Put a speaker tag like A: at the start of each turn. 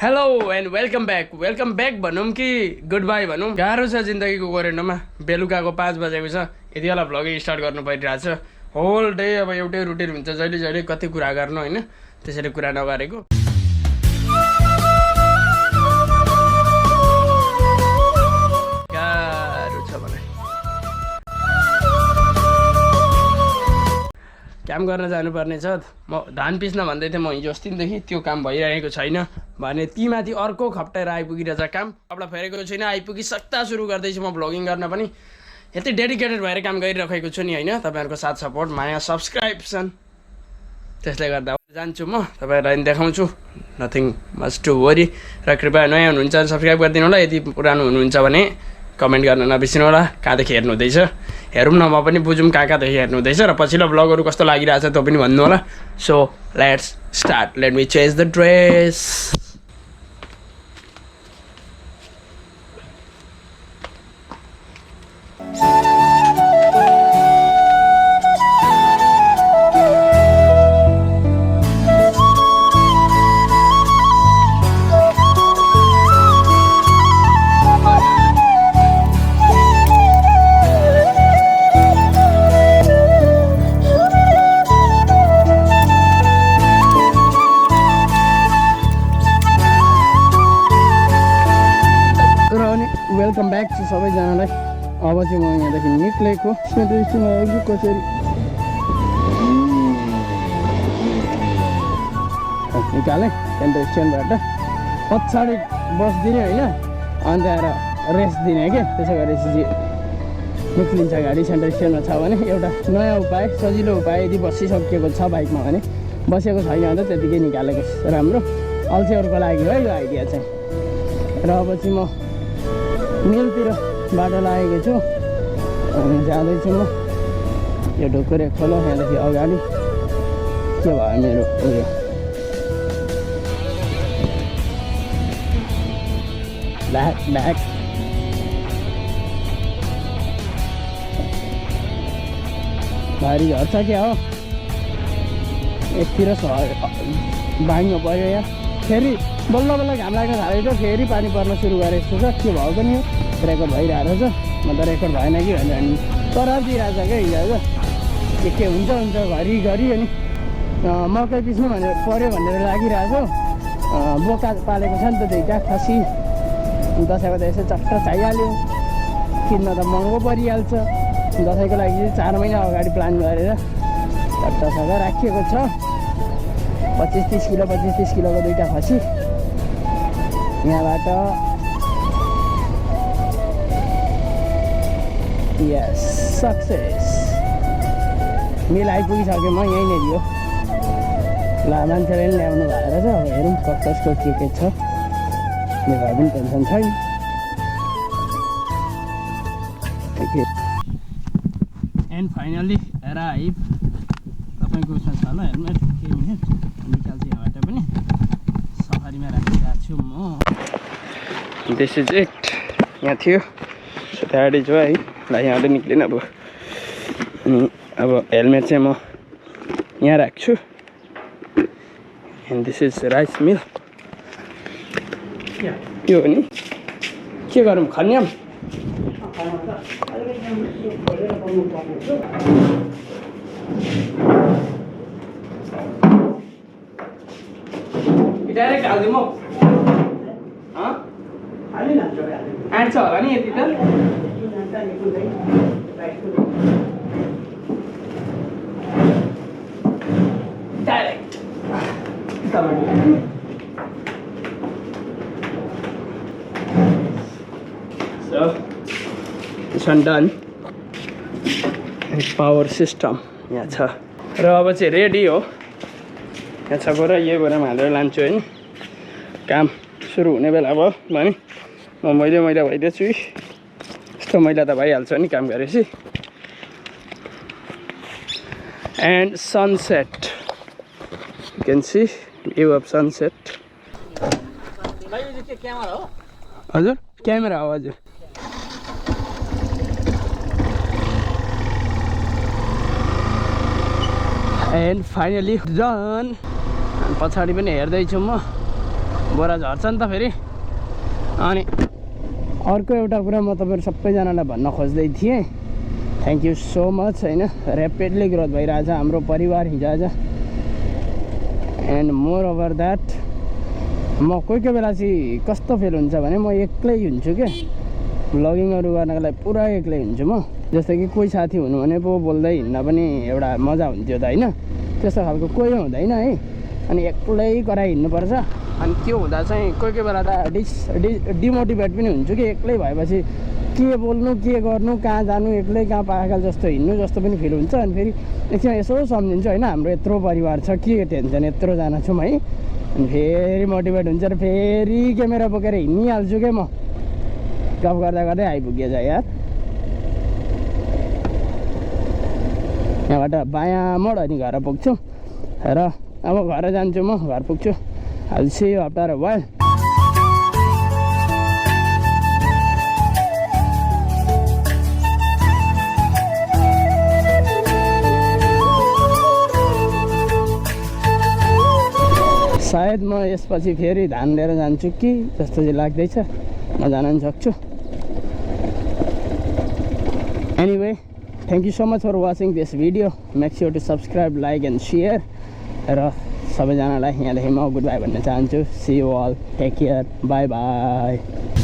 A: Hello and welcome back भनौँ कि good by भनौँ। गाह्रो छ जिन्दगीको गोरेन्टमा। बेलुकाको 5 बजेको छ, यति बेला भ्लगिङ स्टार्ट गर्नु परिरहेको छ। होल डे अब एउटै रुटिन हुन्छ, जहिले जहिले कति कुरा गर्नु होइन, त्यसरी कुरा नगरेको। गाह्रो छ भने काम गर्न जानुपर्ने छ। म धान पिस्न भन्दै थिएँ, म हिजो अस्तिदेखि त्यो काम भइरहेको छैन भने ती माथि अर्को खप्टाएर आइपुगिरहेछ काम। कपडा फेरेको छुइनँ, आइपुगिसक्दा सुरु गर्दैछु म भ्लगिङ गर्न पनि। यति डेडिकेटेड भएर काम गरिरहेको छु नि होइन, तपाईँहरूको साथ सपोर्ट माया सब्सक्रिप्सन, त्यसले गर्दा जान्छु म तपाईँहरूलाई देखाउँछु। Nothing much to worry. र कृपया नयाँ हुनुहुन्छ सब्सक्राइब गरिदिनु होला। यदि पुरानो हुनुहुन्छ भने कमेन्ट गर्न नबिर्सिनु होला। कहाँदेखि हेर्नु हुँदैछ हेरौँ न, म पनि बुझौँ कहाँदेखि हेर्नु हुँदैछ र पछिल्लो ब्लगहरू कस्तो लागिरहेछ त्यो पनि भन्नु होला। So let's start. Let me change the dress. Welcome back छ सबैजनालाई। अब चाहिँ म यहाँदेखि निक्लेको कसरी निकालेँ सेन्ट्रल स्ट्यान्डबाट पछाडि बसिदिने होइन, अन्त आएर रेस्ट दिने क्या। त्यसो गरेपछि निक्लिन्छ गाडी। सेन्ट्रल स्ट्यान्डमा छ भने एउटा नयाँ उपाय, सजिलो उपाय। यदि बसिसकेको छ बाइकमा भने, बसेको छैन भने त त्यतिकै निकालेको राम्रो। अल्छेहरूको लागि है यो आइडिया चाहिँ। र अब चाहिँ म मिलतिर बाटो लागेको छु, जाँदैछु म। यो ढुकुरे खोलो यहाँदेखि अगाडि के भयो मेरो उयो ब्याग भारी घर छ क्या हो। एकतिर बाङ्गो पऱ्यो यहाँ, फेरि बल्ल बल्ल घाम लाग्न थालेको, फेरि पानी पर्न सुरु गरे जस्तो छ। के भएको नि हो, रेकर्ड भइरहेको छ। म त रेकर्ड भएन कि भनेर अनि कराइदिइरहेको छ क्या हिजो। के हुन्छ घरिघरि। अनि मकै पिस्नु भनेर पऱ्यो भनेर लागिरहेको। बोका पालेको छ नि त दुईवटा खसी, दसैँको त यसो चट्ट चाहिहाल्यो। किन्न त महँगो परिहाल्छ। दसैँको लागि चाहिँ 4 महिना अगाडि प्लान गरेर चट्टसँग राखिएको छ। 25-30 किलोको दुईवटा खसी। यहाँबाट यस सक्सेस। मिल आइपुगिसक्यो, म यहीँनिर हो। ल मान्छेले पनि ल्याउनु भएर छ। अब हेरौँ कसको के छ। यो भए पनि टेन्सन छैन। And finally arrive. तपाईँको उसमा छ ल हेलमेट, केही मिनट निकाल्छु यहाँबाट पनि। सफारीमा राखिरहेको छु म। This is it. यहाँ थियो द्याट इज वाइ। ल यहाँबाट निक्लिन अब। अनि अब हेलमेट चाहिँ म यहाँ राख्छु। And this is rice mill. यो हो नि, के गरौँ खन्याम। डाइरेक्ट हालिदिउँ म। आँट्छ होला नि यति त। Direct so this one done. Power system यहाँ छ र अब चाहिँ रेडी हो। यहाँ छ गएर यही भएर हालेर लान्छु होइन। काम सुरु हुने बेला भयो भने म मैला भइदिएछु। यस्तो मैला त भइहाल्छ नि काम गरेपछि। And sunset, you can see view of sunset. हजुर क्यामेरा हो हजुर। And finally done. पछाडि पनि हेर्दैछु म। बोरा झर्छ नि त फेरि। अनि अर्को एउटा कुरा म तपाईँहरू सबैजनालाई भन्न खोज्दै थिएँ, थ्याङ्क यू सो मच होइन। ऱ्यापिडली ग्रोथ भइरहेछ हाम्रो परिवार हिजोआज। एन्ड मोर ओभर द्याट म कोही कोही बेला चाहिँ कस्तो फिल हुन्छ भने म एक्लै हुन्छु क्या, भ्लगिङहरू गर्नको लागि पुरा एक्लै हुन्छु म। जस्तो कि कोही साथी हुनु भने पो बोल्दै हिँड्न पनि एउटा मजा हुन्थ्यो त होइन, त्यस्तो खालको कोही हुँदैन है। अनि एक्लै कराइ हिँड्नुपर्छ। अनि त्यो हुँदा चाहिँ कोही कोही बेला त डिमोटिभेट पनि हुन्छु कि एक्लै भएपछि के बोल्नु के गर्नु कहाँ जानु एक्लै कहाँ पागल जस्तो हिँड्नु जस्तो पनि फिल हुन्छ। अनि फेरि एकछिन यसो सम्झिन्छु होइन, हाम्रो यत्रो परिवार छ के टेन्सन, यत्रोजना छौँ है। अनि फेरि मोटिभेट हुन्छ र फेरि क्यामेरा बोकेर हिँडिहाल्छु क्या म। गफ गर्दा गर्दै आइपुगेछ यार। यहाँबाट बायाँ मोड अनि घर पुग्छु र अब घर जान्छु म, घर पुग्छु। I'll see you after a while. सायद म यसपछि फेरि धान लिएर जान्छु कि जस्तो चाहिँ लाग्दैछ, म जान पनि सक्छु। Anyway thank you so much for watching this video. Make sure to subscribe, like and share. र सबैजनालाई यहाँदेखि म गुड बाई भन्न चाहन्छु। See you all, take care, bye by.